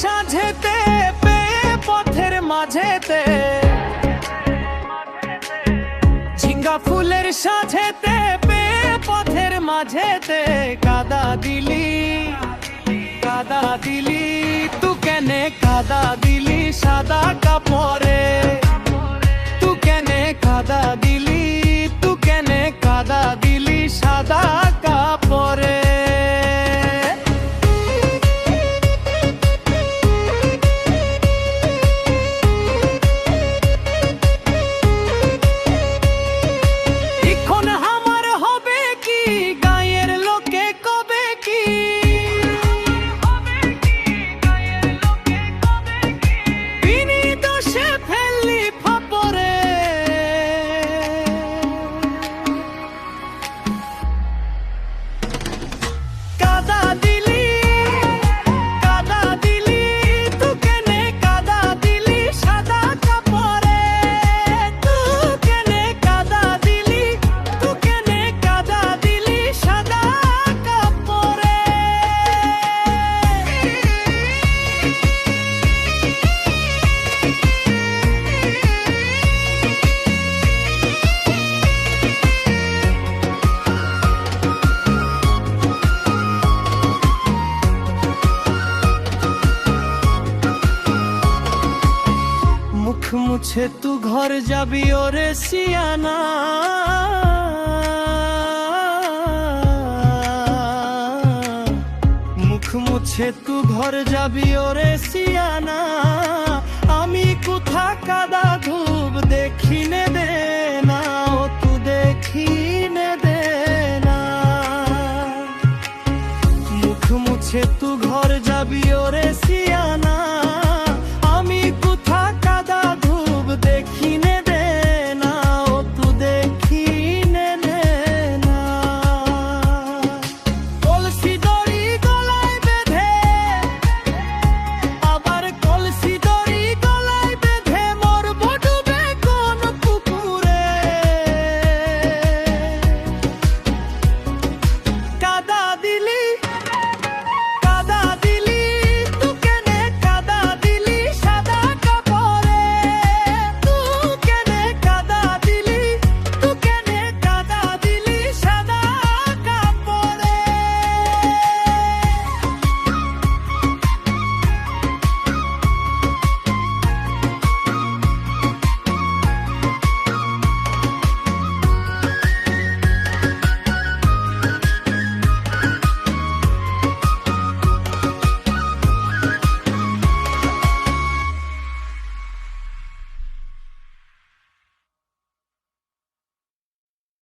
সাঝেতে পেয়ে পথের মাঝেতে, ঝিঙ্গা ফুলের সাঝেতে পেয়ে পথের মাঝেতে কাদা দিলি, কাদা দিলি। তু কেনে কাদা দিলি সাদা কাপড়ে, তু কেনে কাদা দিলি, তু কেনে কাদা দিলি সাদা কাপড়ে। মুছে তু ঘর যাবি ওরে সিয়ানা, মুখ মুছে তু ঘর যাবি ওরে সিয়ানা। আমি কোথা কাদা ধূপ দেখিনে দে।